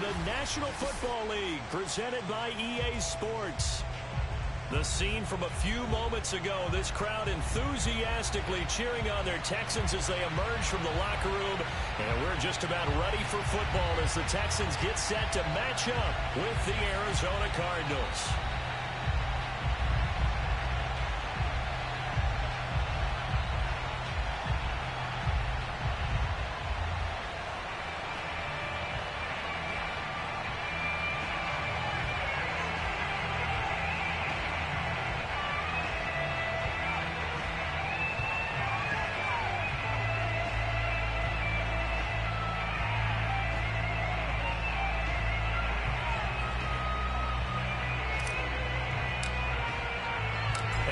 the National Football League, presented by EA Sports. The scene from a few moments ago, this crowd enthusiastically cheering on their Texans as they emerge from the locker room. And we're just about ready for football as the Texans get set to match up with the Arizona Cardinals.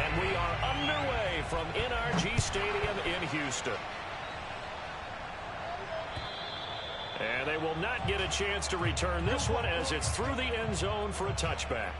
And we are underway from NRG Stadium in Houston. And they will not get a chance to return this one as it's through the end zone for a touchback.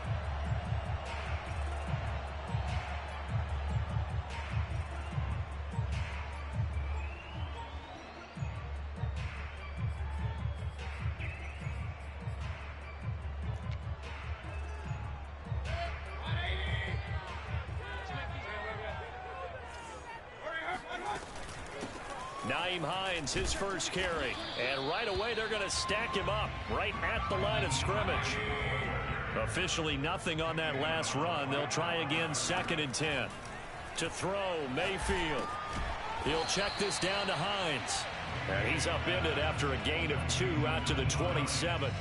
His first carry, and right away they're going to stack him up right at the line of scrimmage. Officially nothing on that last run. They'll try again, 2nd and 10. To throw, Mayfield. He'll check this down to Hines, and he's upended after a gain of 2 out to the 27.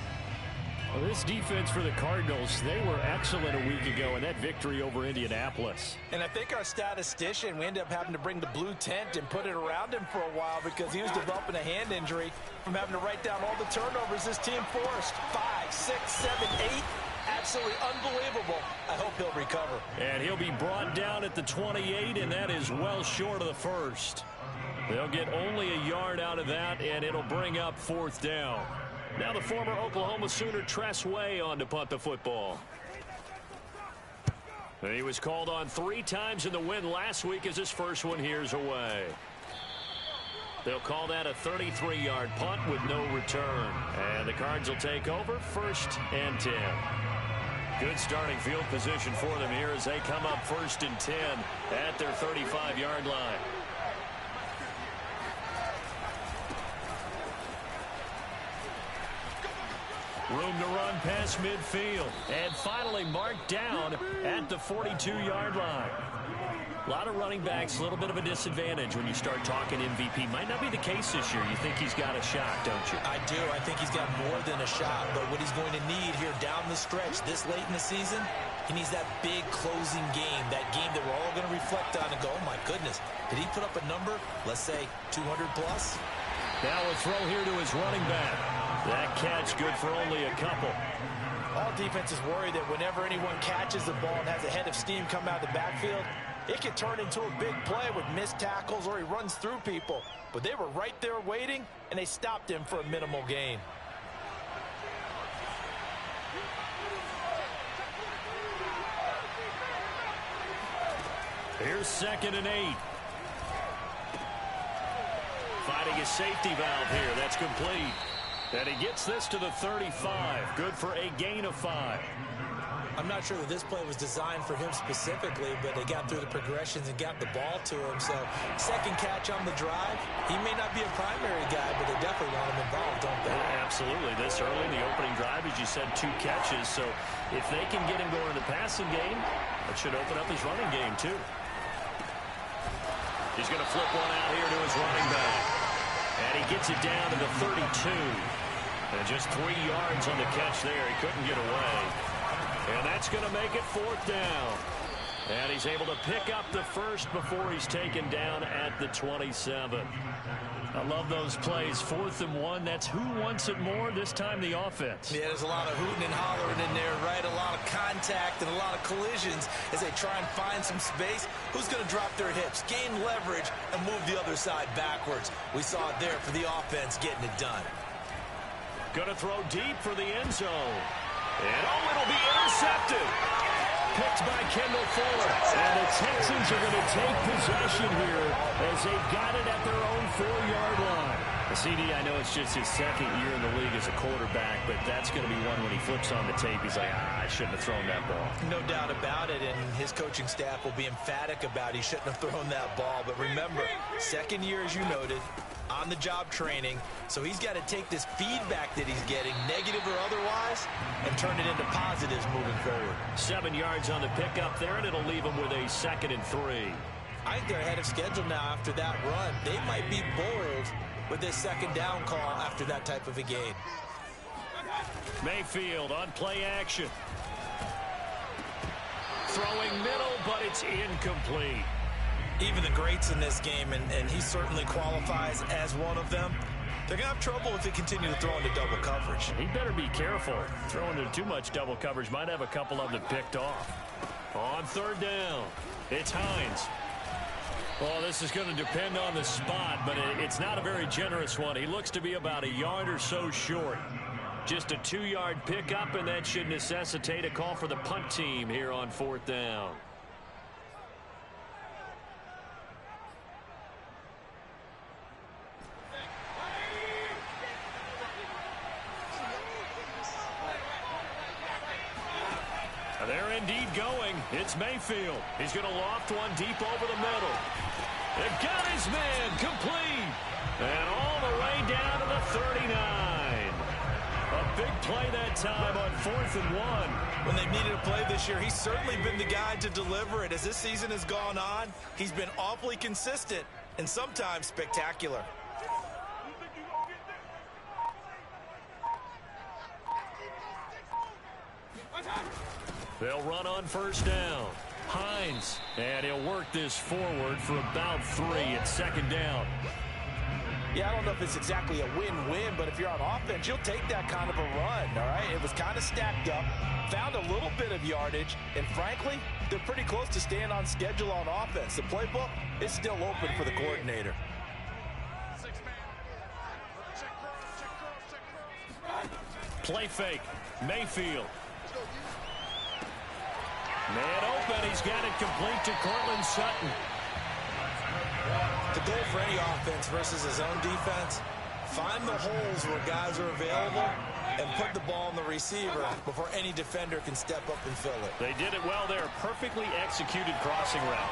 Well, this defense for the Cardinals, they were excellent a week ago in that victory over Indianapolis. And I think our statistician, we ended up having to bring the blue tent and put it around him for a while because he was developing a hand injury from having to write down all the turnovers this team forced. 5, 6, 7, 8. Absolutely unbelievable. I hope he'll recover. And he'll be brought down at the 28, and that is well short of the first. They'll get only a yard out of that, and it'll bring up 4th down. Now the former Oklahoma Sooner Tress Way on to punt the football. And he was called on 3 times in the win last week as his first one here's away. They'll call that a 33-yard punt with no return. And the Cards will take over, 1st and 10. Good starting field position for them here as they come up 1st and 10 at their 35-yard line. Room to run past midfield. And finally marked down at the 42-yard line. A lot of running backs, a little bit of a disadvantage when you start talking MVP. Might not be the case this year. You think he's got a shot, don't you? I do. I think he's got more than a shot. But what he's going to need here down the stretch this late in the season, he needs that big closing game. That game that we're all going to reflect on and go, oh, my goodness. Did he put up a number, let's say, 200 plus? Now a throw here to his running back. That catch good for only a couple. All defenses worry that whenever anyone catches the ball and has a head of steam come out of the backfield, it can turn into a big play with missed tackles or he runs through people. But they were right there waiting, and they stopped him for a minimal gain. Here's 2nd and 8. Finding his safety valve here. That's complete. And he gets this to the 35. Good for a gain of 5. I'm not sure that this play was designed for him specifically, but they got through the progressions and got the ball to him. So, 2nd catch on the drive. He may not be a primary guy, but they definitely want him involved, don't they? Yeah, absolutely. This early in the opening drive, as you said, 2 catches. So, if they can get him going in the passing game, that should open up his running game, too. He's going to flip one out here to his running back. And he gets it down to the 32. And just 3 yards on the catch there. He couldn't get away. And that's going to make it 4th down. And he's able to pick up the first before he's taken down at the 27. I love those plays. 4th and 1. That's who wants it more, this time the offense. Yeah, there's a lot of hooting and hollering in there, right? A lot of contact and a lot of collisions as they try and find some space. Who's going to drop their hips, gain leverage, and move the other side backwards? We saw it there for the offense getting it done. Going to throw deep for the end zone. And oh, it'll be intercepted. Picked by Kendall Fuller. And the Texans are going to take possession here as they've got it at their own 4-yard line. CD, I know it's just his second year in the league as a quarterback, but that's going to be one when he flips on the tape. He's like, I shouldn't have thrown that ball. No doubt about it, and his coaching staff will be emphatic about he shouldn't have thrown that ball. But remember, second year, as you noted, on-the-job training, so he's got to take this feedback that he's getting, negative or otherwise, and turn it into positives moving forward. 7 yards on the pickup there, and it'll leave him with a 2nd and 3. I think they're ahead of schedule now after that run. They might be bold with this 2nd down call after that type of a game. Mayfield on play action. Throwing middle, but it's incomplete. Even the greats in this game, and he certainly qualifies as one of them, they're going to have trouble if they continue to throw into double coverage. He better be careful. Throwing into too much double coverage might have a couple of them picked off. On 3rd down, it's Hines. Well, this is going to depend on the spot, but it's not a very generous one. He looks to be about a yard or so short. Just a 2-yard pickup, and that should necessitate a call for the punt team here on 4th down. They're indeed going. It's Mayfield. He's going to loft one deep over the middle. They've got his man complete. And all the way down to the 39. A big play that time on 4th and 1. When they've needed a play this year, he's certainly been the guy to deliver it. As this season has gone on, he's been awfully consistent and sometimes spectacular. They'll run on 1st down. Hines, and he'll work this forward for about 3 at 2nd down. Yeah, I don't know if it's exactly a win-win, but if you're on offense, you'll take that kind of a run, all right? It was kind of stacked up, found a little bit of yardage, and frankly, they're pretty close to staying on schedule on offense. The playbook is still open for the coordinator. Play fake. Mayfield. Man open. He's got it complete to Cortland Sutton. The goal for any offense versus his own defense, find the holes where guys are available and put the ball on the receiver before any defender can step up and fill it. They did it well there. Perfectly executed crossing route.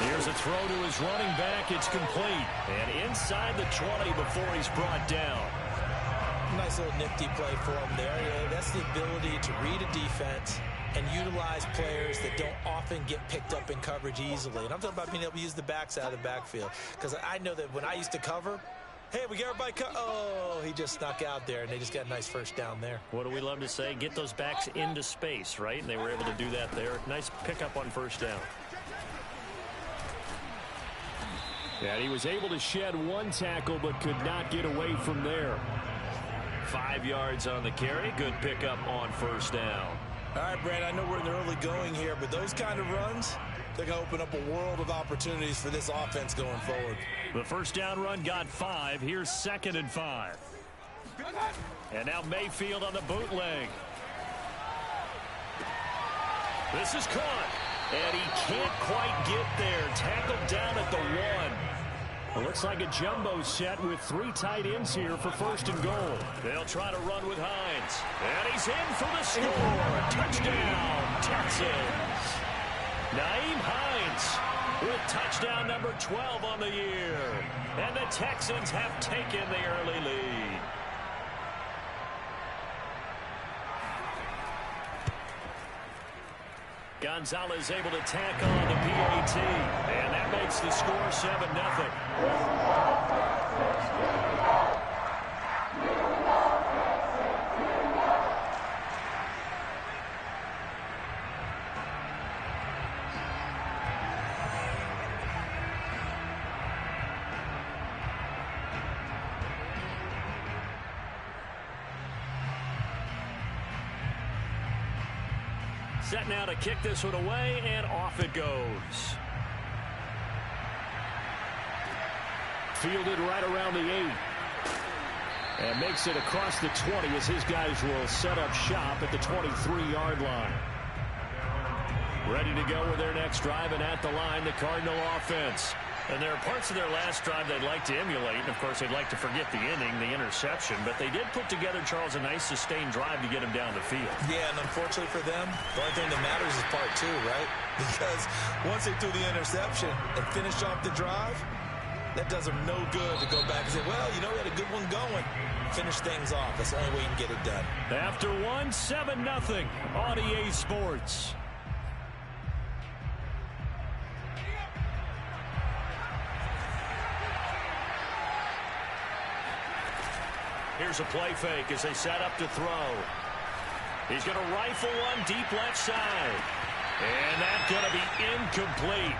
Here's a throw to his running back. It's complete. And inside the 20 before he's brought down. Nice little nifty play for him there. Yeah, that's the ability to read a defense and utilize players that don't often get picked up in coverage easily. And I'm talking about being able to use the backside of the backfield. Because I know that when I used to cover, hey, we got everybody oh, he just snuck out there, and they just got a nice 1st down there. What do we love to say? Get those backs into space, right? And they were able to do that there. Nice pickup on 1st down. And he was able to shed 1 tackle, but could not get away from there. 5 yards on the carry. Good pickup on 1st down. All right, Brad, I know we're in the early going here, but those kind of runs, they're going to open up a world of opportunities for this offense going forward. The 1st down run got 5. Here's 2nd and 5. And now Mayfield on the bootleg. This is caught. And he can't quite get there. Tackled down at the 1. It looks like a jumbo set with 3 tight ends here for 1st and goal. They'll try to run with Hines. And he's in for the score. Touchdown, Texans. Nyheim Hines with touchdown number 12 on the year. And the Texans have taken the early lead. Gonzalez able to tack on the PAT. And that makes the score 7-0. Set now to kick this one away, and off it goes. Fielded right around the 8. And makes it across the 20 as his guys will set up shop at the 23-yard line. Ready to go with their next drive, and at the line, the Cardinal offense. And there are parts of their last drive they'd like to emulate. And, of course, they'd like to forget the inning, the interception. But they did put together, Charles, a nice sustained drive to get him down the field. Yeah, and unfortunately for them, the only thing that matters is part two, right? Because once they threw the interception and finished off the drive, that does them no good to go back and say, well, you know, we had a good one going. Finish things off. That's the only way you can get it done. After 7-0 on EA Sports. Here's a play fake as they set up to throw. He's going to rifle one deep left side. And that's going to be incomplete.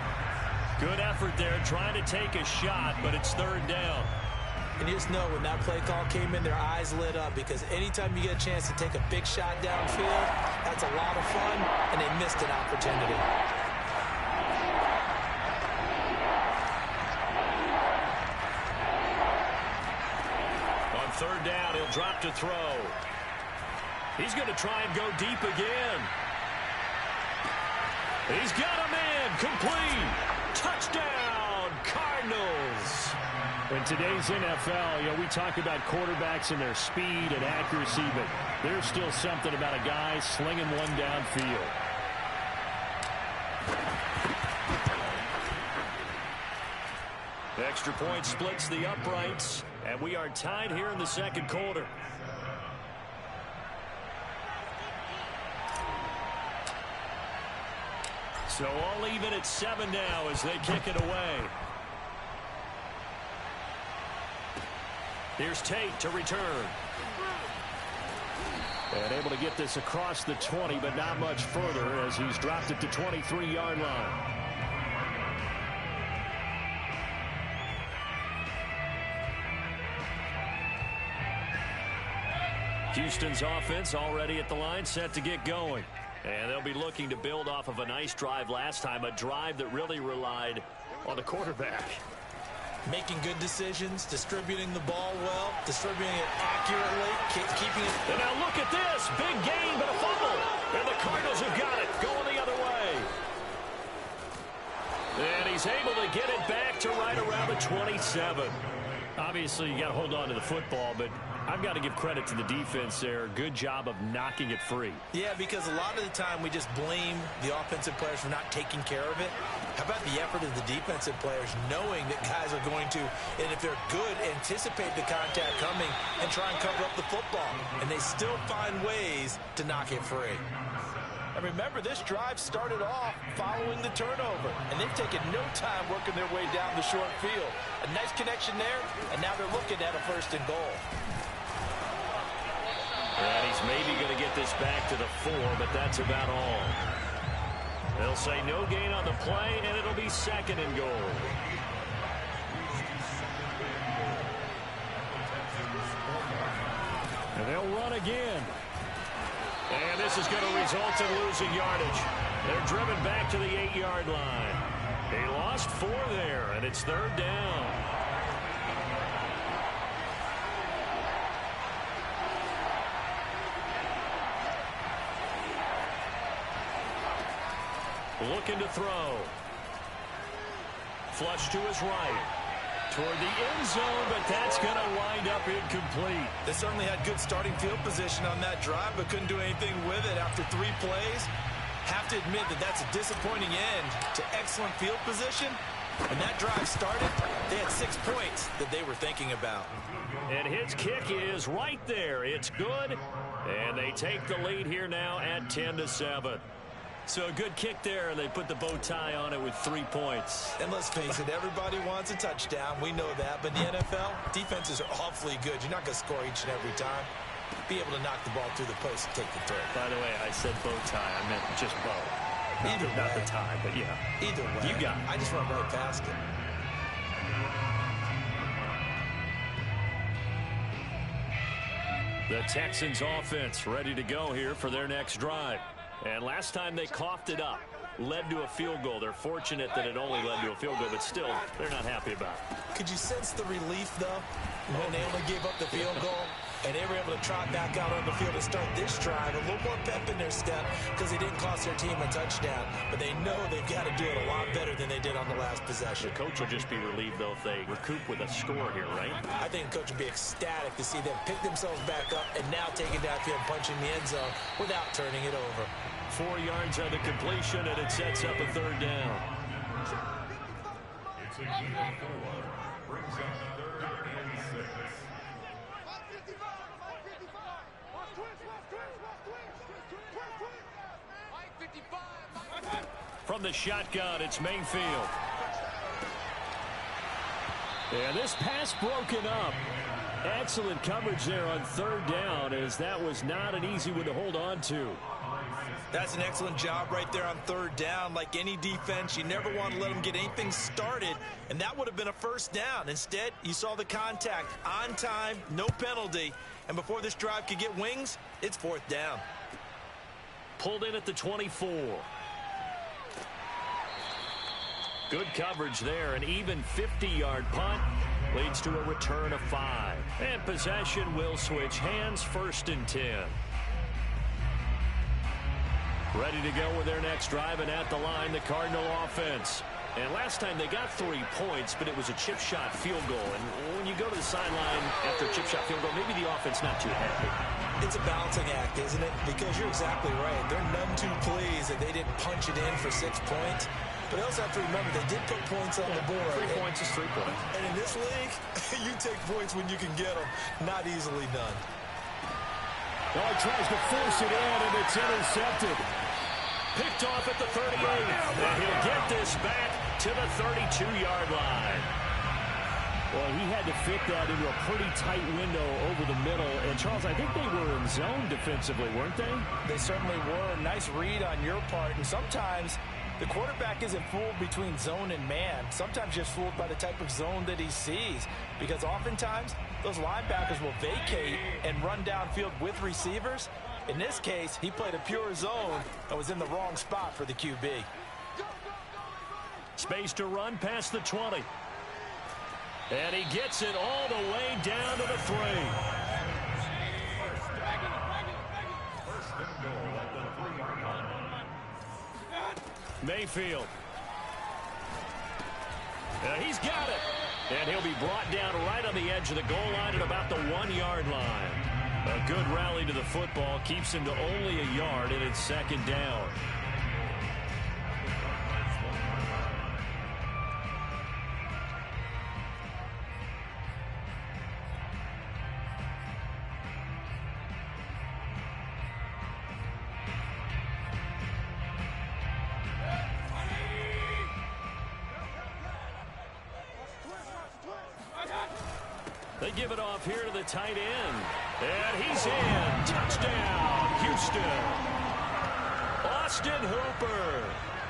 Good effort there trying to take a shot, but it's third down. And you just know when that play call came in, their eyes lit up because anytime you get a chance to take a big shot downfield, that's a lot of fun, and they missed an opportunity. On third down, he'll drop to throw. He's going to try and go deep again. He's got him in. Complete. Touchdown, Cardinals. In today's NFL, we talk about quarterbacks and their speed and accuracy, but there's still something about a guy slinging one downfield. The extra point splits the uprights, and we are tied here in the second quarter. So all even at 7 now as they kick it away. Here's Tate to return. And able to get this across the 20, but not much further as he's dropped it to 23-yard line. Houston's offense already at the line, set to get going. And they'll be looking to build off of a nice drive last time, a drive that really relied on the quarterback. Making good decisions, distributing the ball well, distributing it accurately, keeping it. And now look at this. Big gain, but a fumble. And the Cardinals have got it, going the other way. And he's able to get it back to right around the 27. Obviously, you got to hold on to the football, but I've got to give credit to the defense there. Good job of knocking it free. Yeah, because a lot of the time we just blame the offensive players for not taking care of it. How about the effort of the defensive players knowing that guys are going to, and if they're good, anticipate the contact coming and try and cover up the football. And they still find ways to knock it free. And remember, this drive started off following the turnover, and they've taken no time working their way down the short field. A nice connection there, and now they're looking at a 1st and goal. And he's maybe going to get this back to the 4, but that's about all. They'll say no gain on the play, and it'll be 2nd and goal. And they'll run again. And this is going to result in losing yardage. They're driven back to the 8-yard line. They lost 4 there, and it's 3rd down. Looking to throw. Flush to his right. Toward the end zone, but that's going to wind up incomplete. They certainly had good starting field position on that drive, but couldn't do anything with it after 3 plays. Have to admit that that's a disappointing end to excellent field position. When that drive started, they had 6 points that they were thinking about. And his kick is right there. It's good, and they take the lead here now at 10-7. So a good kick there, and they put the bow tie on it with 3 points. And let's face it, everybody wants a touchdown. We know that. But in the NFL, defenses are awfully good. You're not going to score each and every time. Be able to knock the ball through the post and take the throw. By the way, I said bow tie. I meant just bow. Either way. Not the tie, but yeah. Either way. You got it. I just run right past it. The Texans offense ready to go here for their next drive. And last time they coughed it up, led to a field goal. They're fortunate that it only led to a field goal, but still, they're not happy about it. Could you sense the relief, though, when they only gave up the field goal? and they were able to trot back out on the field to start this drive. A little more pep in their step because they didn't cost their team a touchdown, but they know they've got to do it a lot better than they did on the last possession. The coach will just be relieved, though, if they recoup with a score here, right? I think the coach would be ecstatic to see them pick themselves back up and now take it downfield and punch in the end zone without turning it over. 4 yards on the completion, and it sets up a third down. It's a good forward. Brings up third and 6. From the shotgun, it's Mayfield. And this pass broken up. Excellent coverage there on third down, as that was not an easy one to hold on to. That's an excellent job right there on third down. Like any defense, you never want to let them get anything started, and that would have been a first down. Instead, you saw the contact on time, no penalty, and before this drive could get wings, it's fourth down. Pulled in at the 24. Good coverage there. An even 50-yard punt leads to a return of 5. And possession will switch hands, 1st and 10. Ready to go with their next drive, and at the line, the Cardinal offense. And last time they got 3 points, but it was a chip shot field goal. And when you go to the sideline after a chip shot field goal, maybe the offense not too happy. It's a balancing act, isn't it? Because you're exactly right. They're none too pleased that they didn't punch it in for 6 points. But also have to remember, they did put points on the board. 3 points is 3 points. And in this league, you take points when you can get them. Not easily done. Well, he tries to force it in, and it's intercepted. Picked off at the 38. And he'll get this back to the 32-yard line. Well, he had to fit that into a pretty tight window over the middle. And, Charles, I think they were in zone defensively, weren't they? They certainly were. Nice read on your part. And sometimes the quarterback isn't fooled between zone and man. Sometimes just fooled by the type of zone that he sees. Because oftentimes, those linebackers will vacate and run downfield with receivers. In this case, he played a pure zone and was in the wrong spot for the QB. Space to run past the 20. And he gets it all the way down to the 3. Mayfield. He's got it. And he'll be brought down right on the edge of the goal line at about the 1-yard line. A good rally to the football keeps him to only a yard, and it's 2nd down. They give it off here to the tight end. And he's in. Touchdown, Houston. Austin Hooper.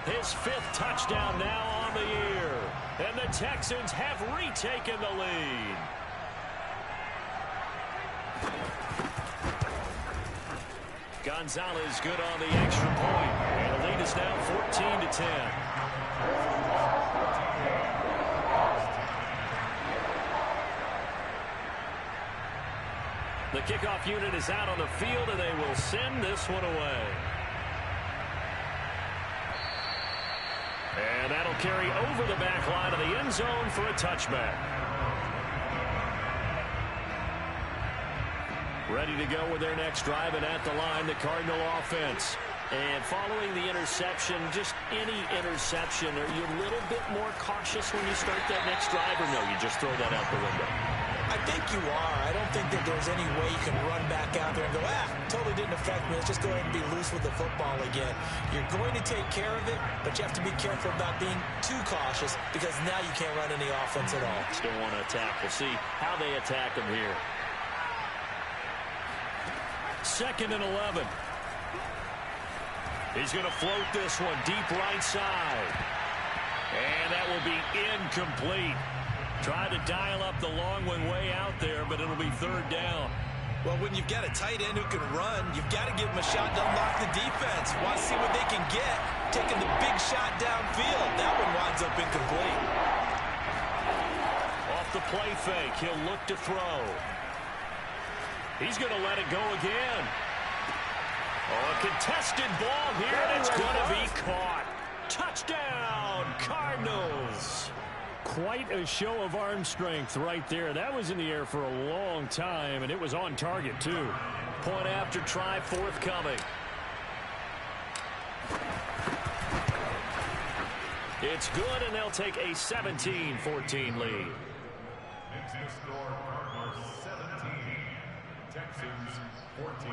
His 5th touchdown now on the year. And the Texans have retaken the lead. Gonzalez good on the extra point. And the lead is now 14-10. The kickoff unit is out on the field, and they will send this one away. And that'll carry over the back line of the end zone for a touchback. Ready to go with their next drive, and at the line, the Cardinal offense. And following the interception, just any interception, are you a little bit more cautious when you start that next drive, or no, you just throw that out the window? I think you are. I don't think that there's any way you can run back out there and go, totally didn't affect me. Let's just go ahead and be loose with the football again. You're going to take care of it, but you have to be careful about being too cautious because now you can't run any offense at all. Still want to attack. We'll see how they attack them here. 2nd and 11. He's going to float this one deep right side. And that will be incomplete. Tried to dial up the long one way out there, but it'll be 3rd down. Well, when you've got a tight end who can run, you've got to give him a shot to unlock the defense. Want to see what they can get. Taking the big shot downfield. That one winds up incomplete. Off the play fake, he'll look to throw. He's going to let it go again. Oh, a contested ball here, and it's going to be caught. Touchdown, Cardinals. Quite a show of arm strength right there. That was in the air for a long time, and it was on target, too. Point after try forthcoming. It's good, and they'll take a 17-14 lead. Makes the score Cardinals 17, Texans 14.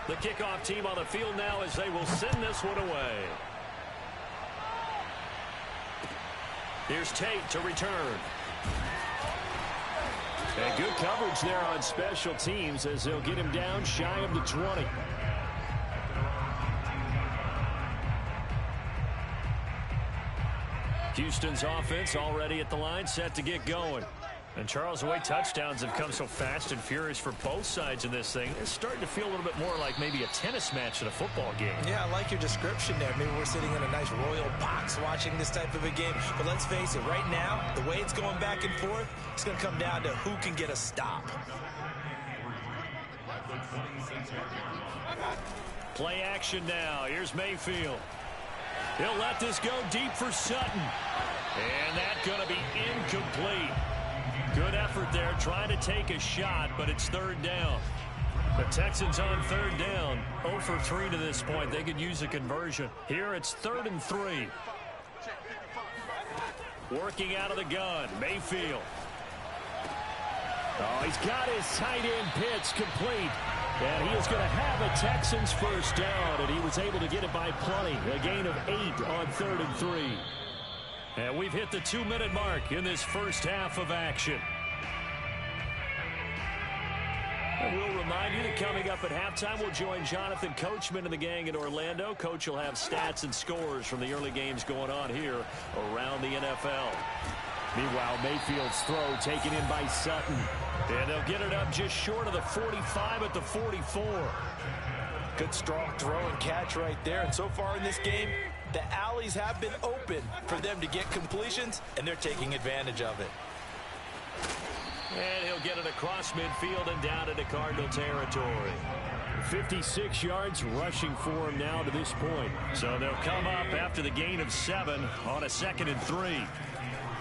The kickoff team on the field now as they will send this one away. Here's Tate to return. And good coverage there on special teams as they'll get him down shy of the 20. Houston's offense already at the line, set to get going. And Charles, the way touchdowns have come so fast and furious for both sides in this thing, it's starting to feel a little bit more like maybe a tennis match in a football game. Yeah, I like your description there. Maybe we're sitting in a nice royal box watching this type of a game. But let's face it, right now, the way it's going back and forth, it's going to come down to who can get a stop. Play action now. Here's Mayfield. He'll let this go deep for Sutton. And that's going to be incomplete. Good effort there, trying to take a shot, but it's third down. The Texans on third down, 0 for 3 to this point. They could use a conversion. Here it's 3rd and 3. Working out of the gun, Mayfield. Oh, he's got his tight end pitch complete. And he is going to have a Texans first down, and he was able to get it by plenty. A gain of 8 on 3rd and 3. And we've hit the 2-minute mark in this first half of action. And we'll remind you that coming up at halftime, we'll join Jonathan Coachman and the gang in Orlando. Coach will have stats and scores from the early games going on here around the NFL. Meanwhile, Mayfield's throw taken in by Sutton. And they'll get it up just short of the 45 at the 44. Good strong throw and catch right there. And so far in this game, the alleys have been open for them to get completions, and they're taking advantage of it. And he'll get it across midfield and down into Cardinal territory. 56 yards rushing for him now to this point. So they'll come up after the gain of 7 on a 2nd and 3.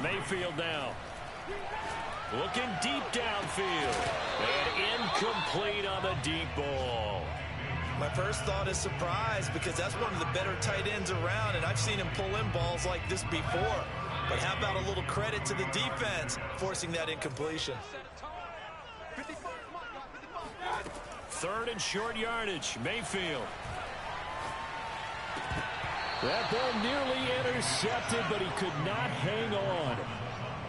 Mayfield now. Looking deep downfield. And incomplete on the deep ball. My first thought is surprise, because that's one of the better tight ends around, and I've seen him pull in balls like this before. But how about a little credit to the defense forcing that incompletion? 3rd and short yardage, Mayfield. That ball nearly intercepted, but he could not hang on.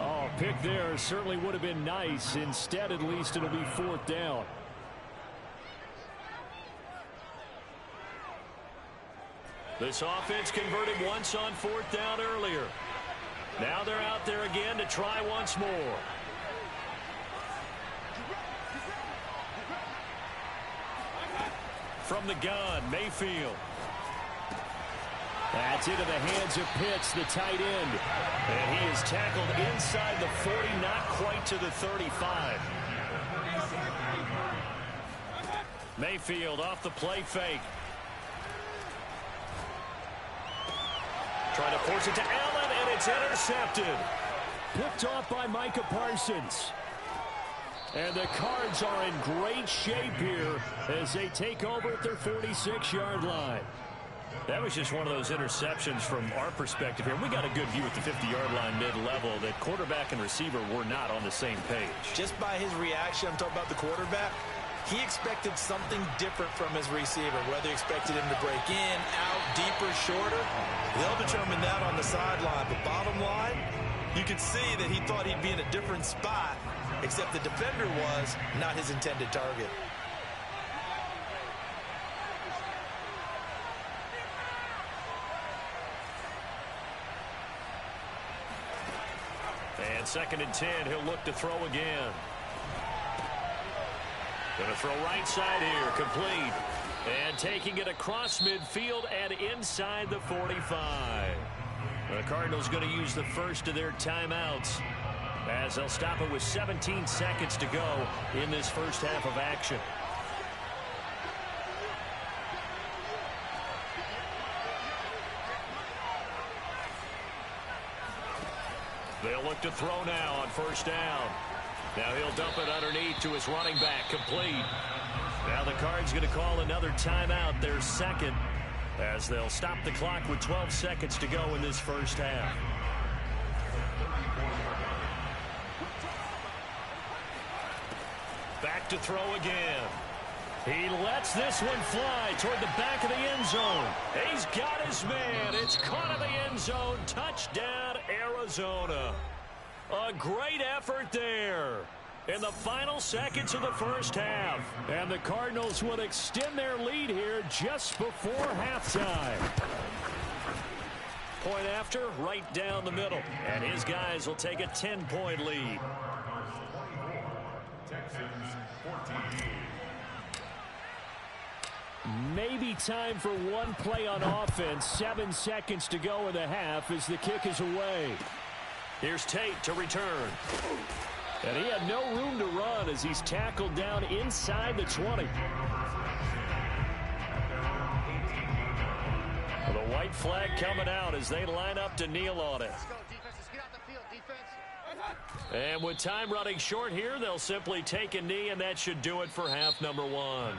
Oh, pick there certainly would have been nice. Instead, at least, it'll be 4th down. This offense converted once on 4th down earlier. Now they're out there again to try once more. From the gun, Mayfield. That's into the hands of Pitts, the tight end. And he is tackled inside the 40, not quite to the 35. Mayfield off the play fake. Trying to force it to Allen, and it's intercepted. Picked off by Micah Parsons. And the Cards are in great shape here as they take over at their 46-yard line. That was just one of those interceptions from our perspective here. We got a good view at the 50-yard line mid-level that quarterback and receiver were not on the same page. Just by his reaction, I'm talking about the quarterback, he expected something different from his receiver, whether he expected him to break in, out, deeper, shorter. They'll determine that on the sideline. But bottom line, you could see that he thought he'd be in a different spot, except the defender was not his intended target. And 2nd and 10, he'll look to throw again. Going to throw right side here, complete. And taking it across midfield and inside the 45. The Cardinals going to use the first of their timeouts as they'll stop it with 17 seconds to go in this first half of action. They'll look to throw now on first down. Now he'll dump it underneath to his running back, complete. Now the Cards going to call another timeout, their second, as they'll stop the clock with 12 seconds to go in this first half. Back to throw again. He lets this one fly toward the back of the end zone. He's got his man. It's caught in the end zone. Touchdown, Arizona. A great effort there in the final seconds of the first half. And the Cardinals will extend their lead here just before halftime. Point after, right down the middle. And his guys will take a 10-point lead. Texans 14. Maybe time for one play on offense. 7 seconds to go in the half as the kick is away. Here's Tate to return. And he had no room to run as he's tackled down inside the 20. The white flag coming out as they line up to kneel on it. And with time running short here, they'll simply take a knee, and that should do it for half number one.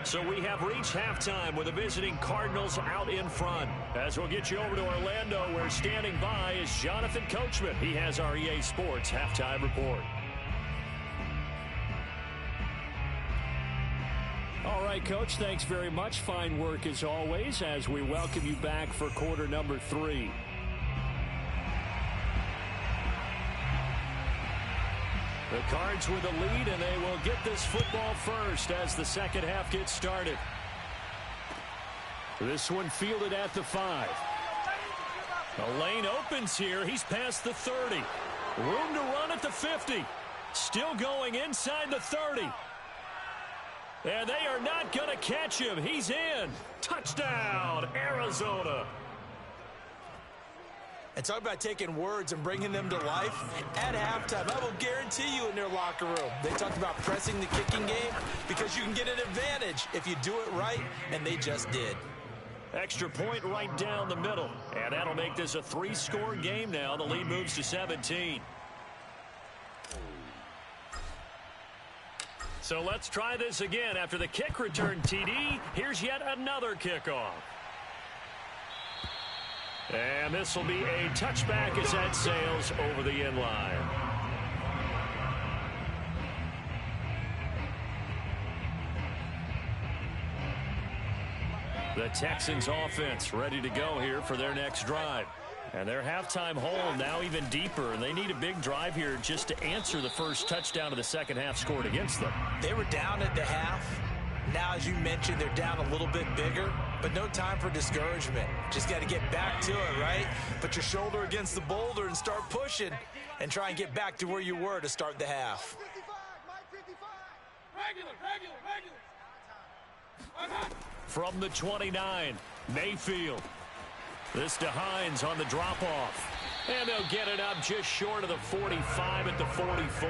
So we have reached halftime with the visiting Cardinals out in front. As we'll get you over to Orlando, where standing by is Jonathan Coachman. He has our EA Sports halftime report. All right, Coach, thanks very much. Fine work as always as we welcome you back for quarter number 3. The Cards with the lead, and they will get this football first as the second half gets started. This one fielded at the 5. The lane opens here. He's past the 30. Room to run at the 50. Still going inside the 30. And they are not going to catch him. He's in. Touchdown, Arizona. And talk about taking words and bringing them to life. At halftime, I will guarantee you in their locker room, they talked about pressing the kicking game because you can get an advantage if you do it right, and they just did. Extra point right down the middle. And that'll make this a 3-score game now. The lead moves to 17. So let's try this again. After the kick return TD, here's yet another kickoff. And this will be a touchback as that sails over the end line. The Texans offense ready to go here for their next drive. And their halftime hole now even deeper. And they need a big drive here just to answer the first touchdown of the second half scored against them. They were down at the half. Now, as you mentioned, they're down a little bit bigger, but no time for discouragement. Just got to get back to it, right? Put your shoulder against the boulder and start pushing and try and get back to where you were to start the half. From the 29, Mayfield. This to Hines on the drop-off. And they'll get it up just short of the 45 at the 44.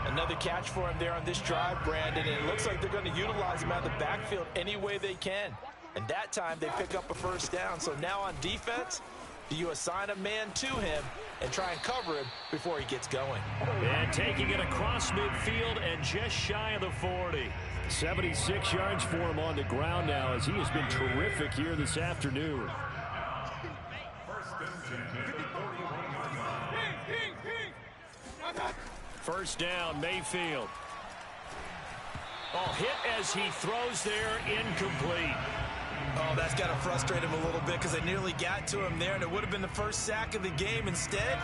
Another catch for him there on this drive, Brandon, and it looks like they're going to utilize him out of the backfield any way they can. And that time they pick up a first down. So now on defense, do you assign a man to him and try and cover him before he gets going? And taking it across midfield and just shy of the 40. 76 yards for him on the ground now as he has been terrific here this afternoon. First down, Mayfield. Oh, hit as he throws there, incomplete. Oh, that's got to frustrate him a little bit because they nearly got to him there, and it would have been the first sack of the game. Instead,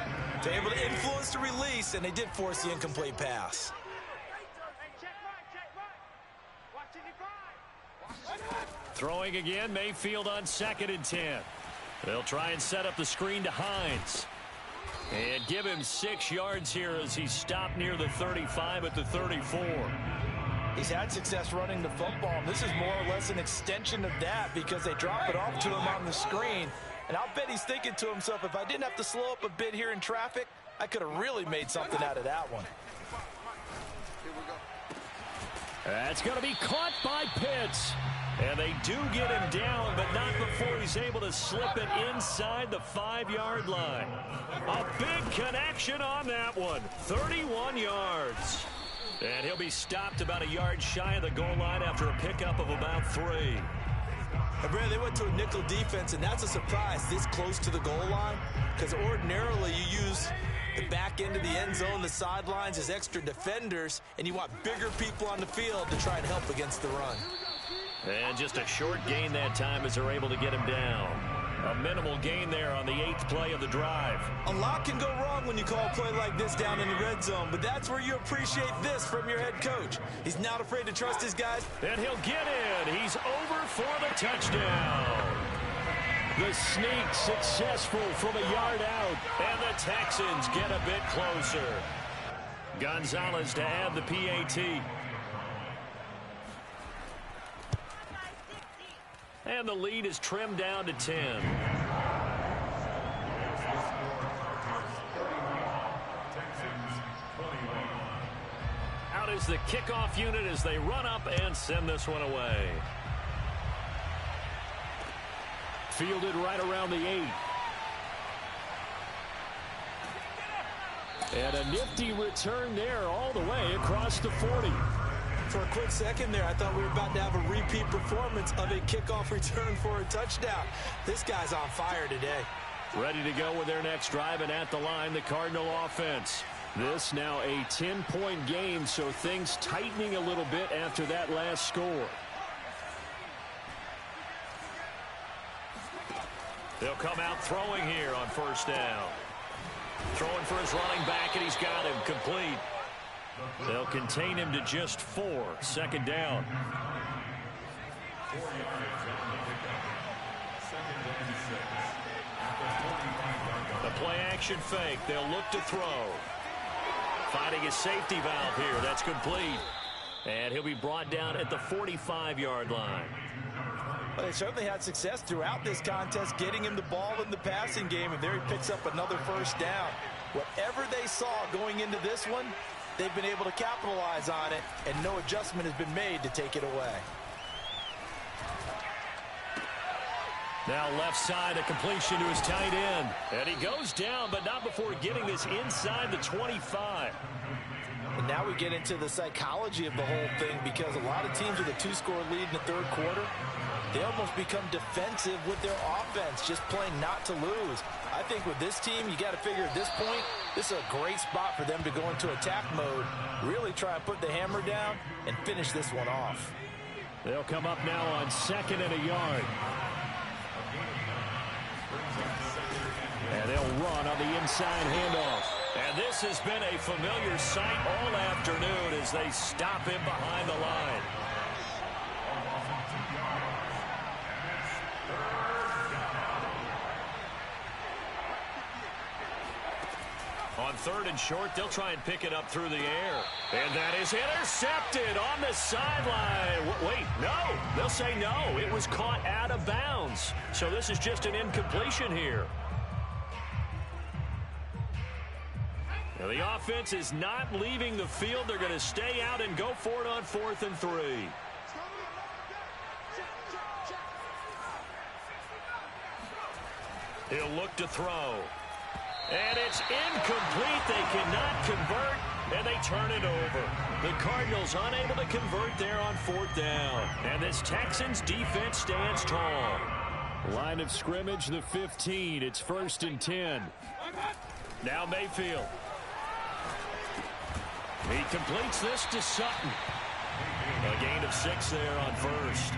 they're able to influence the release, and they did force the incomplete pass. Throwing again, Mayfield on 2nd and 10. They'll try and set up the screen to Hines. And give him 6 yards here as he's stopped near the 35 at the 34. He's had success running the football, and this is more or less an extension of that because they drop it off to him on the screen, And I'll bet he's thinking to himself, if I didn't have to slow up a bit here in traffic, I could have really made something out of that one. That's going to be caught by Pitts. And they do get him down, but not before he's able to slip it inside the 5-yard line. A big connection on that one. 31 yards. And he'll be stopped about a yard shy of the goal line after a pickup of about 3. They went to a nickel defense, and that's a surprise this close to the goal line, because ordinarily you use the back end of the end zone, the sidelines as extra defenders, and you want bigger people on the field to try and help against the run. And just a short gain that time as they're able to get him down. A minimal gain there on the 8th play of the drive. A lot can go wrong when you call a play like this down in the red zone, but that's where you appreciate this from your head coach. He's not afraid to trust his guys. And he'll get in. He's over for the touchdown. The sneak successful from a yard out. And the Texans get a bit closer. Gonzalez to add the PAT. And the lead is trimmed down to 10. Out is the kickoff unit as they run up and send this one away. Fielded right around the 8. And a nifty return there all the way across the 40. For a quick second there, I thought we were about to have a repeat performance of a kickoff return for a touchdown. This guy's on fire today. Ready to go with their next drive, and at the line, the Cardinal offense. This now a 10-point game, so things tightening a little bit after that last score. They'll come out throwing here on first down. Throwing for his running back, and he's got him complete. They'll contain him to just 4. Second down. The play-action fake. They'll look to throw. Finding his safety valve here. That's complete. And he'll be brought down at the 45-yard line. Well, they certainly had success throughout this contest getting him the ball in the passing game, and there he picks up another first down. Whatever they saw going into this one, they've been able to capitalize on it, and no adjustment has been made to take it away. Now left side, a completion to his tight end. And he goes down, but not before getting this inside the 25. And now we get into the psychology of the whole thing, because a lot of teams with a 2-score lead in the third quarter, they almost become defensive with their offense, just playing not to lose. I think with this team, you got to figure at this point, this is a great spot for them to go into attack mode, really try and put the hammer down and finish this one off. They'll come up now on 2nd and a yard. And they'll run on the inside handoff. And this has been a familiar sight all afternoon as they stop him behind the line. On 3rd and short, they'll try and pick it up through the air. And that is intercepted on the sideline. Wait, no. They'll say no. It was caught out of bounds. So this is just an incompletion here. Now the offense is not leaving the field. They're going to stay out and go for it on 4th and 3. He'll look to throw. And it's incomplete. They cannot convert, and they turn it over. The Cardinals unable to convert there on 4th down. And this Texans defense stands tall. Line of scrimmage, the 15. It's 1st and 10. Now Mayfield. He completes this to Sutton. A gain of 6 there on 1st.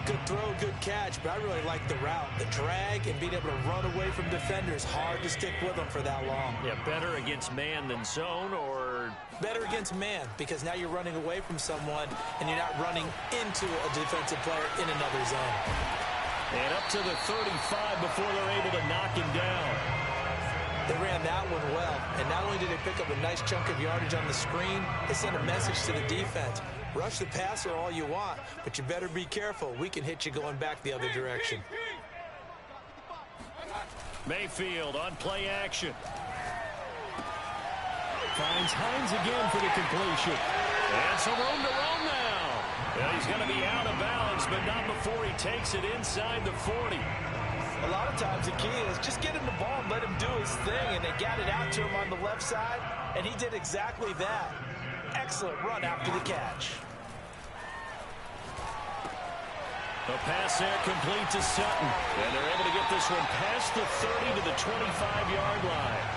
Good throw, good catch, but I really like the route. The drag and being able to run away from defenders. Hard to stick with them for that long. Yeah, better against man than zone, or? Better against man, because now you're running away from someone and you're not running into a defensive player in another zone. And up to the 35 before they're able to knock him down. They ran that one well, and not only did they pick up a nice chunk of yardage on the screen, they sent a message to the defense. Rush the passer all you want, but you better be careful. We can hit you going back the other direction. Mayfield on play action. Finds Hines again for the completion. And some room to roam now. Well, he's going to be out of bounds, but not before he takes it inside the 40. A lot of times the key is just get him the ball and let him do his thing, and they got it out to him on the left side, and he did exactly that. Excellent run after the catch. A pass there complete to Sutton. And they're able to get this one past the 30 to the 25-yard line.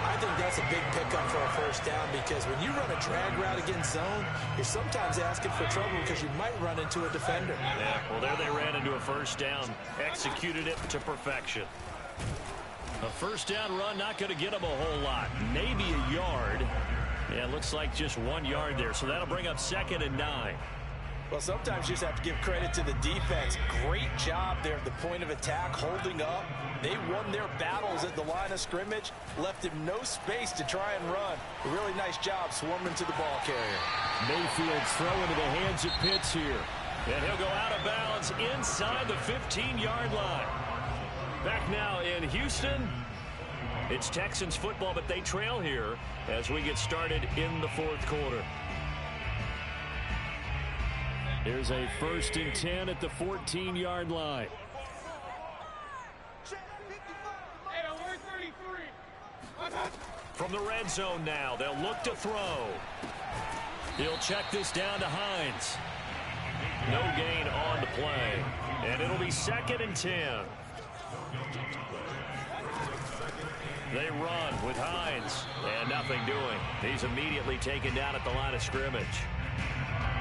I think that's a big pickup for a first down, because when you run a drag route against zone, you're sometimes asking for trouble because you might run into a defender. Yeah, well, there they ran into a first down. Executed it to perfection. A first down run, not going to get them a whole lot. Maybe a yard. Yeah, it looks like just 1 yard there. So that'll bring up 2nd and 9. Well, sometimes you just have to give credit to the defense. Great job there at the point of attack, holding up. They won their battles at the line of scrimmage, left him no space to try and run. A really nice job swarming to the ball carrier. Mayfield's throw into the hands of Pitts here. And he'll go out of bounds inside the 15-yard line. Back now in Houston. It's Texans football, but they trail here as we get started in the 4th quarter. Here's a 1st and 10 at the 14-yard line. From the red zone now, they'll look to throw. He'll check this down to Hines. No gain on the play. And it'll be 2nd and 10. They run with Hines. And nothing doing. He's immediately taken down at the line of scrimmage.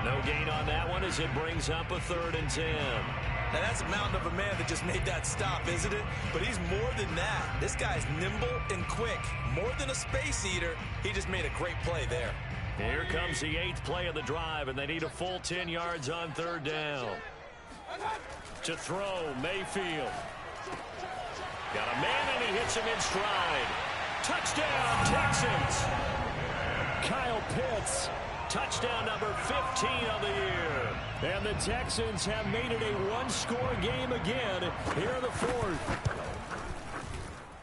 No gain on that one as it brings up a 3rd and 10. Now, that's a mountain of a man that just made that stop, isn't it? But he's more than that. This guy's nimble and quick. More than a space eater, he just made a great play there. Here comes the 8th play of the drive, and they need a full 10 yards on 3rd down. To throw, Mayfield. Got a man, and he hits him in stride. Touchdown, Texans. Kyle Pitts. Touchdown number 15 of the year. And the Texans have made it a one-score game again here in the 4th.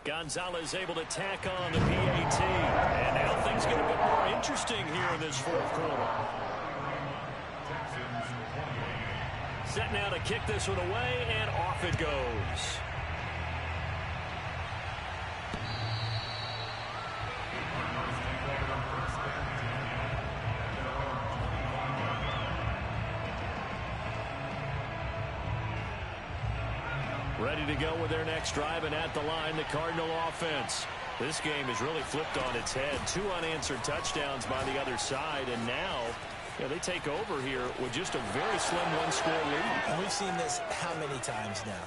Gonzalez able to tack on the PAT. And now things get a bit more interesting here in this 4th quarter. Set now to kick this one away, and off it goes. Ready to go with their next drive, and at the line, the Cardinal offense. This game is really flipped on its head. 2 unanswered touchdowns by the other side, and now they take over here with just a very slim one-score lead. And we've seen this how many times now?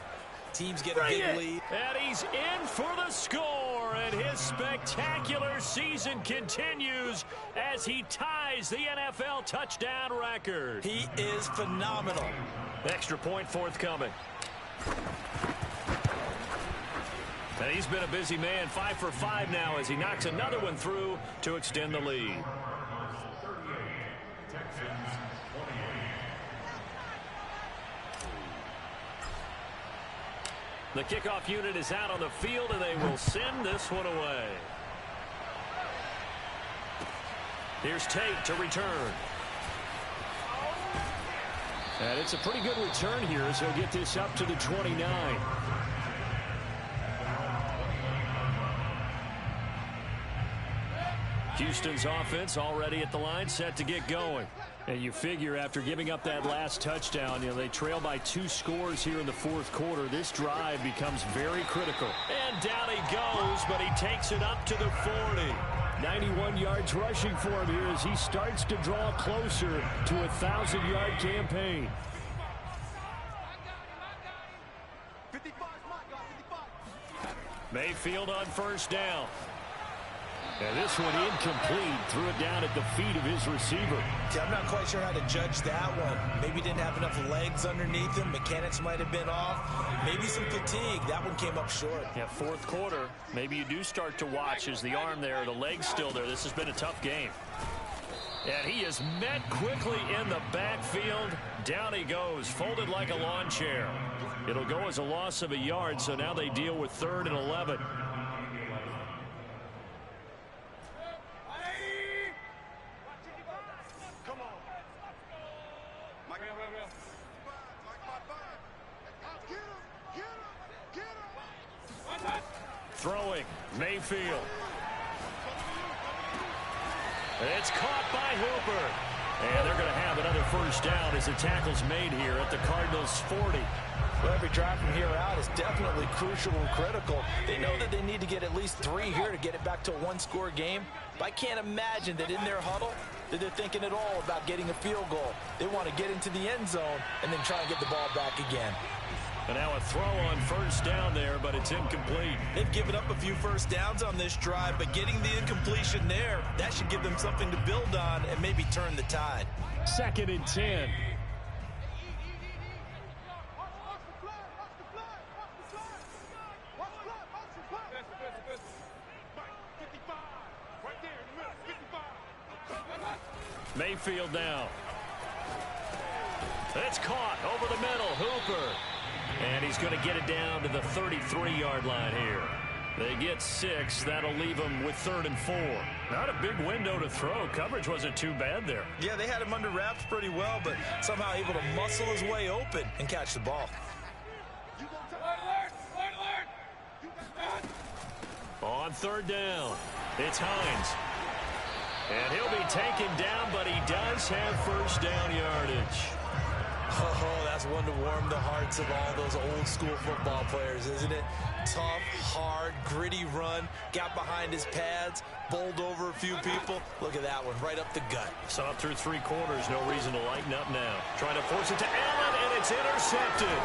Teams get a big lead. And he's in for the score, and his spectacular season continues as he ties the NFL touchdown record. He is phenomenal. Extra point forthcoming. And he's been a busy man, 5 for 5 now as he knocks another one through to extend the lead. The kickoff unit is out on the field, and they will send this one away. Here's Tate to return. And it's a pretty good return here as he'll get this up to the 29. Houston's offense already at the line, set to get going. And you figure after giving up that last touchdown, they trail by 2 scores here in the 4th quarter. This drive becomes very critical. And down he goes, but he takes it up to the 40. 91 yards rushing for him here as he starts to draw closer to a 1,000-yard campaign. Mayfield on first down. And this one incomplete. Threw it down at the feet of his receiver. See, I'm not quite sure how to judge that one. Maybe didn't have enough legs underneath him. Mechanics might have been off. Maybe some fatigue. That one came up short. Yeah, 4th quarter. Maybe you do start to watch as the arm there, the leg's still there. This has been a tough game. And he is met quickly in the backfield. Down he goes, folded like a lawn chair. It'll go as a loss of a yard, so now they deal with 3rd and 11. Throwing, Mayfield. It's caught by Hooper. And they're going to have another first down as the tackle's made here at the Cardinals' 40. Well, every drive from here out is definitely crucial and critical. They know that they need to get at least 3 here to get it back to a one-score game. But I can't imagine that in their huddle that they're thinking at all about getting a field goal. They want to get into the end zone and then try and get the ball back again. And now a throw on first down there, but it's incomplete. They've given up a few first downs on this drive, but getting the incompletion there, that should give them something to build on and maybe turn the tide. 2nd and 10. Mayfield now. It's caught over the middle. Hooper. And he's going to get it down to the 33-yard line here. They get 6. That'll leave them with 3rd and 4. Not a big window to throw. Coverage wasn't too bad there. Yeah, they had him under wraps pretty well, but somehow able to muscle his way open and catch the ball. On 3rd down, it's Hines. And he'll be taken down, but he does have first down yardage. Oh, that's one to warm the hearts of all those old school football players, isn't it? Tough, hard, gritty run, got behind his pads, bowled over a few people. Look at that one, right up the gut. Saw it through 3 quarters, no reason to lighten up now. Trying to force it to Allen, and it's intercepted.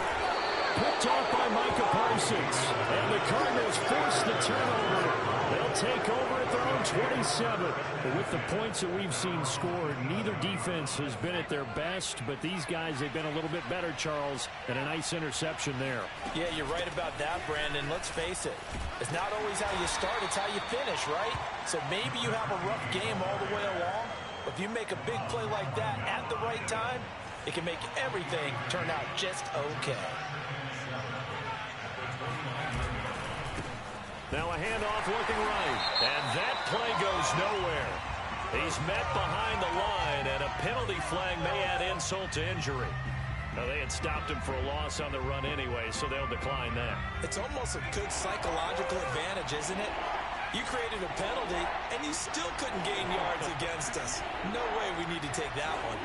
Picked off by Micah Parsons. And the Cardinals force the turnover. They'll take over at their own 27. But with the points that we've seen scored, neither defense has been at their best, but these guys have been a little bit better, Charles, and a nice interception there. Yeah, you're right about that, Brandon. Let's face it. It's not always how you start, it's how you finish, right? So maybe you have a rough game all the way along, but if you make a big play like that at the right time, it can make everything turn out just okay. Now a handoff looking right, and that play goes nowhere. He's met behind the line, and a penalty flag may add insult to injury. Now, they had stopped him for a loss on the run anyway, so they'll decline that. It's almost a good psychological advantage, isn't it? You created a penalty, and you still couldn't gain yards against us. No way we need to take that one.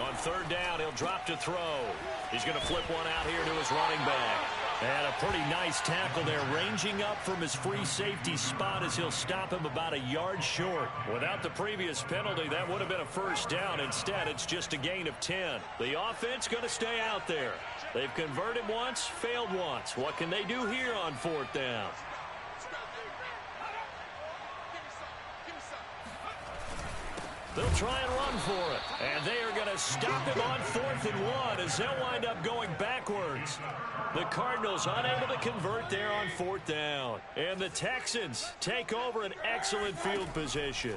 On 3rd down, he'll drop to throw. He's going to flip one out here to his running back. And a pretty nice tackle there, ranging up from his free safety spot as he'll stop him about a yard short. Without the previous penalty, that would have been a first down. Instead, it's just a gain of 10. The offense going to stay out there. They've converted once, failed once. What can they do here on 4th down? They'll try and run for it. And they are going to stop him on 4th and 1 as they'll wind up going backwards. The Cardinals unable to convert there on 4th down. And the Texans take over an excellent field position.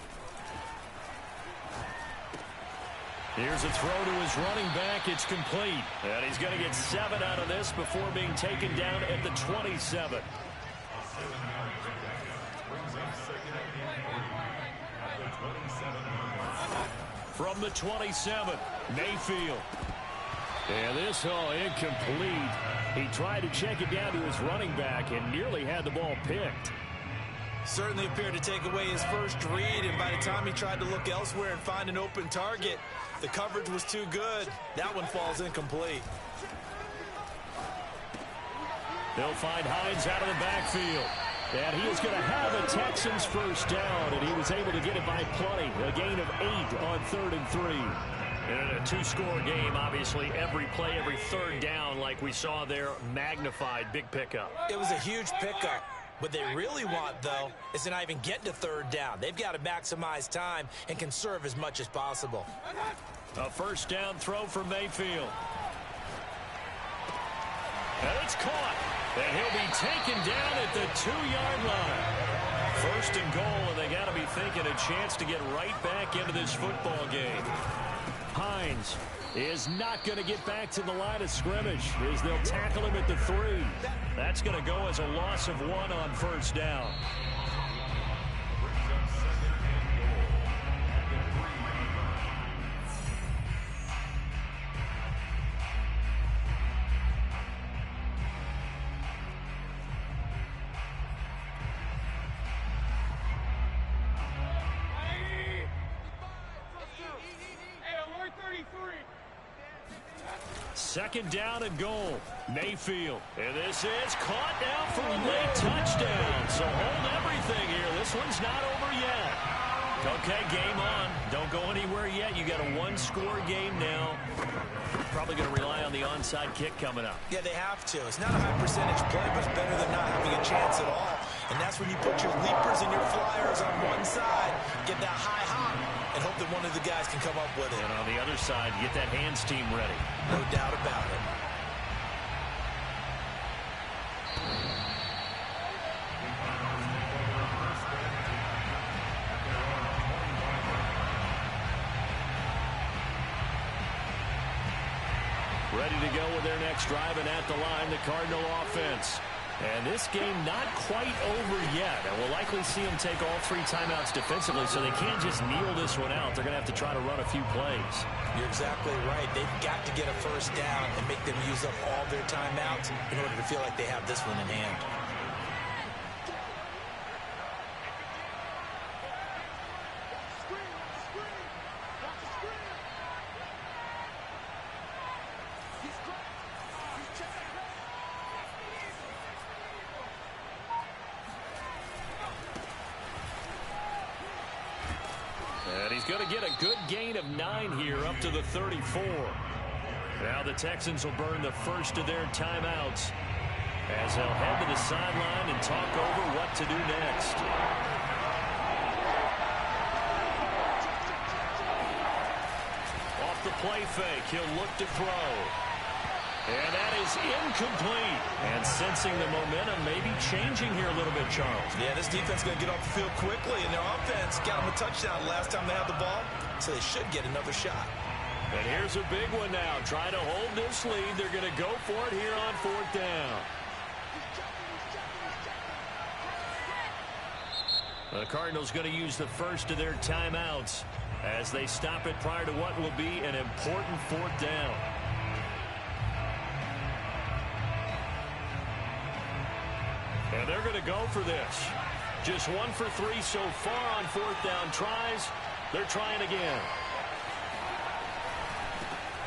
Here's a throw to his running back. It's complete. And he's going to get 7 out of this before being taken down at the 27. From the 27, Mayfield. And this all incomplete. He tried to check it down to his running back and nearly had the ball picked. Certainly appeared to take away his first read, and by the time he tried to look elsewhere and find an open target, the coverage was too good. That one falls incomplete. They'll find Hines out of the backfield. And he is going to have a Texans first down, and he was able to get it by plenty. A gain of 8 on 3rd and 3. And in a 2-score game, obviously, every play, every 3rd down, like we saw there, magnified. Big pickup. It was a huge pickup. What they really want, though, is to not even get to 3rd down. They've got to maximize time and conserve as much as possible. A first down throw for Mayfield. And it's caught. And he'll be taken down at the 2-yard line. First and goal, and they got to be thinking a chance to get right back into this football game. Hines is not going to get back to the line of scrimmage as they'll tackle him at the 3. That's going to go as a loss of 1 on first down. Second down and goal. Mayfield. And this is caught down for a late touchdown. So hold everything here. This one's not over yet. Okay, game on. Don't go anywhere yet. You got a 1-score game now. Probably going to rely on the onside kick coming up. Yeah, they have to. It's not a high percentage play, but it's better than not having a chance at all. And that's when you put your leapers and your flyers on one side, get that high hop, and hope that one of the guys can come up with it. And on the other side, get that hands team ready. No doubt about it. Ready to go with their next drive, and at the line, the Cardinal offense. And this game not quite over yet. And we'll likely see them take all 3 timeouts defensively, so they can't just kneel this one out. They're going to have to try to run a few plays. You're exactly right. They've got to get a first down and make them use up all their timeouts in order to feel like they have this one in hand. Going to get a good gain of 9 here up to the 34. Now the Texans will burn the first of their timeouts as they'll head to the sideline and talk over what to do next. Off the play fake, he'll look to throw. And that is incomplete. And sensing the momentum may be changing here a little bit, Charles. Yeah, this defense is going to get off the field quickly, and their offense got them a touchdown last time they had the ball, so they should get another shot. And here's a big one now. Try to hold this lead. They're going to go for it here on 4th down. The Cardinals going to use the first of their timeouts as they stop it prior to what will be an important 4th down. And they're going to go for this. Just 1 for 3 so far on 4th down tries. They're trying again.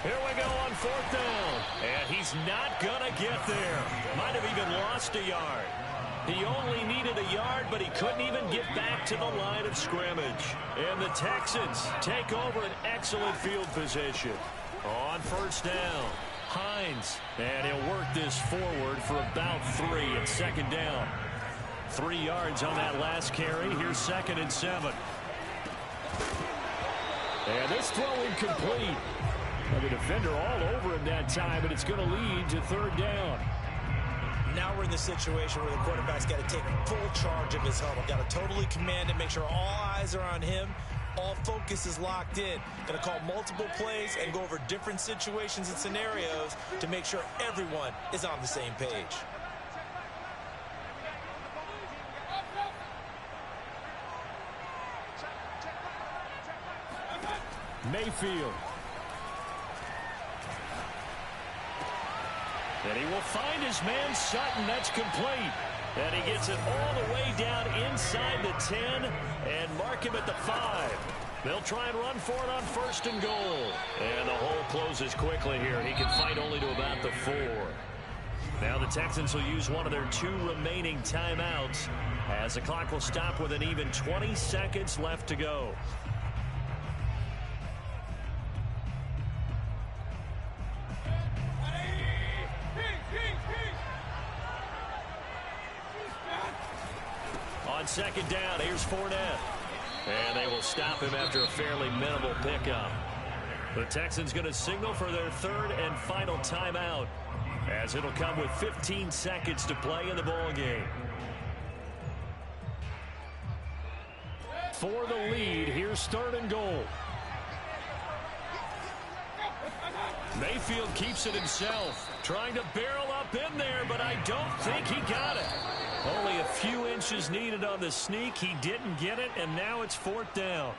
Here we go on 4th down. And he's not going to get there. Might have even lost a yard. He only needed a yard, but he couldn't even get back to the line of scrimmage. And the Texans take over an excellent field position. On 1st down. Hines, and he'll work this forward for about 3 at 2nd down. 3 yards on that last carry. Here's 2nd and 7. And this throw incomplete. And the defender all over him that time, and it's going to lead to 3rd down. Now we're in the situation where the quarterback's got to take full charge of his huddle. Got to totally command it, make sure all eyes are on him. All focus is locked in. Going to call multiple plays and go over different situations and scenarios to make sure everyone is on the same page. Mayfield. And he will find his man Sutton. That's complete. And he gets it all the way down inside the 10 and mark him at the 5. They'll try and run for it on 1st and goal. And the hole closes quickly here. He can fight only to about the 4. Now the Texans will use one of their 2 remaining timeouts as the clock will stop with an even 20 seconds left to go. On 2nd down, here's Fournette. And they will stop him after a fairly minimal pickup. The Texans going to signal for their 3rd and final timeout, as it'll come with 15 seconds to play in the ball game. for the lead. Here's third and goal. Mayfield keeps it himself, trying to barrel up in there, but I don't think he got it. Only a few inches needed on the sneak. He didn't get it, and now it's fourth down.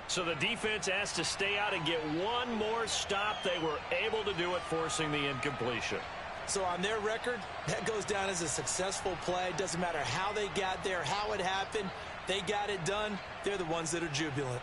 So the defense has to stay out and get one more stop. They were able to do it, forcing the incompletion. So on their record, that goes down as a successful play. Doesn't matter how they got there, how it happened. They got it done. They're the ones that are jubilant.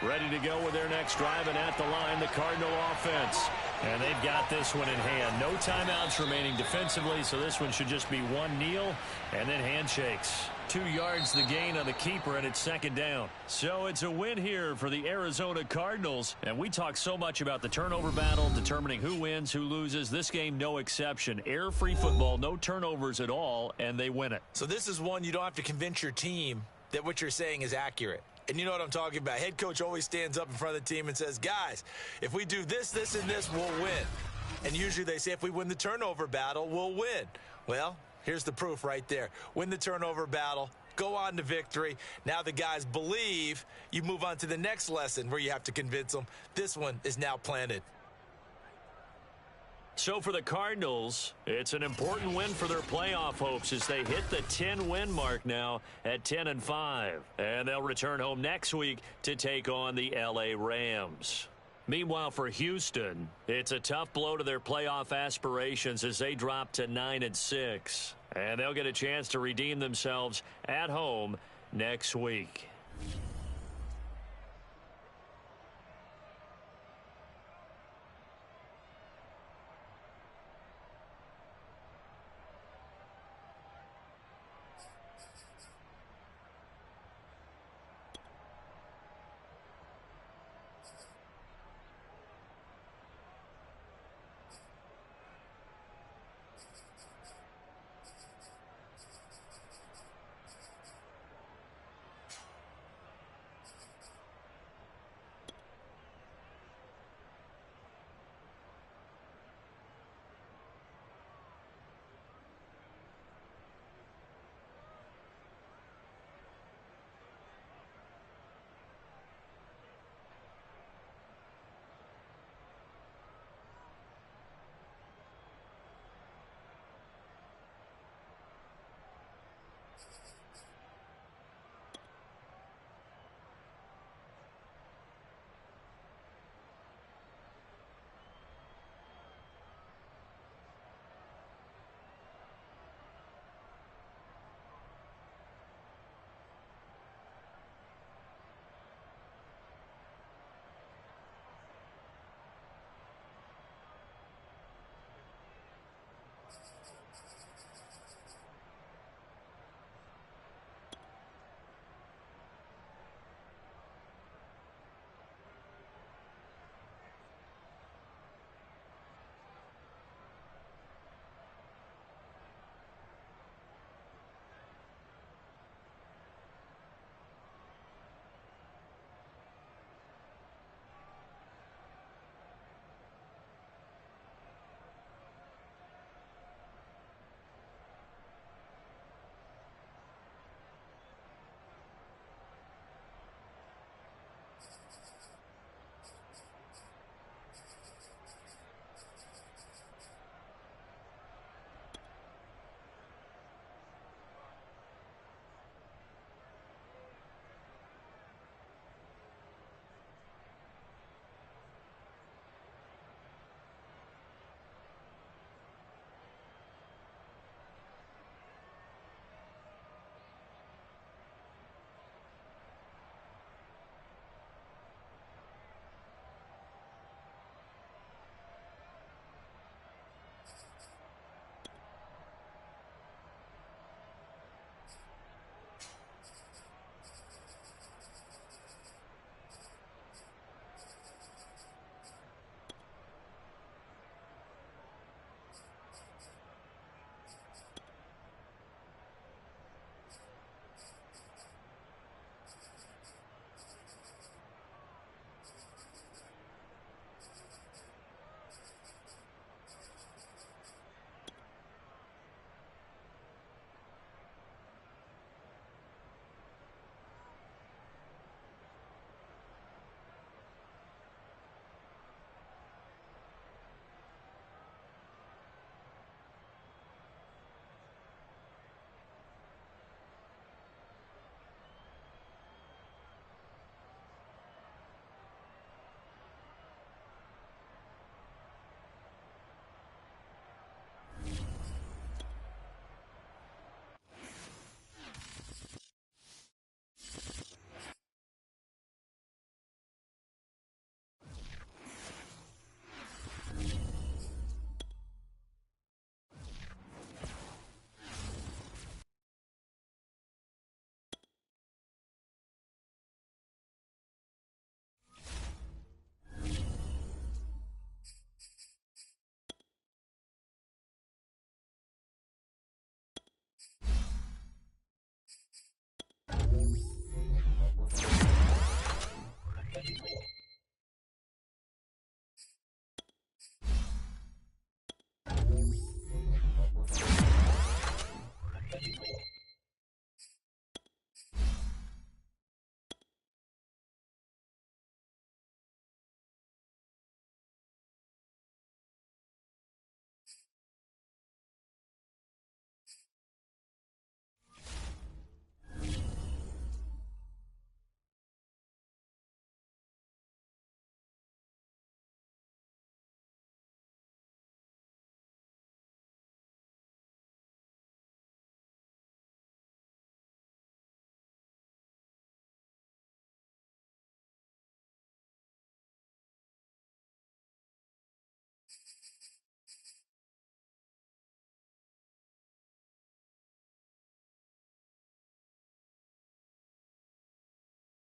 Ready to go with their next drive, and at the line, the Cardinal offense. And they've got this one in hand. No timeouts remaining defensively, so this one should just be one kneel and then handshakes. 2 yards the gain on the keeper, and it's second down. So it's a win here for the Arizona Cardinals. And we talk so much about the turnover battle, determining who wins, who loses. This game, no exception. Error-free football, no turnovers at all, and they win it. So this is one you don't have to convince your team that what you're saying is accurate. And you know what I'm talking about. Head coach always stands up in front of the team and says, guys, if we do this, this, and this, we'll win. And usually they say if we win the turnover battle, we'll win. Well, here's the proof right there. Win the turnover battle, go on to victory. Now the guys believe. You move on to the next lesson where you have to convince them. This one is now planted. So for the Cardinals, it's an important win for their playoff hopes as they hit the 10-win mark now at 10-5. And they'll return home next week to take on the L.A. Rams. Meanwhile, for Houston, it's a tough blow to their playoff aspirations as they drop to 9-6. And they'll get a chance to redeem themselves at home next week.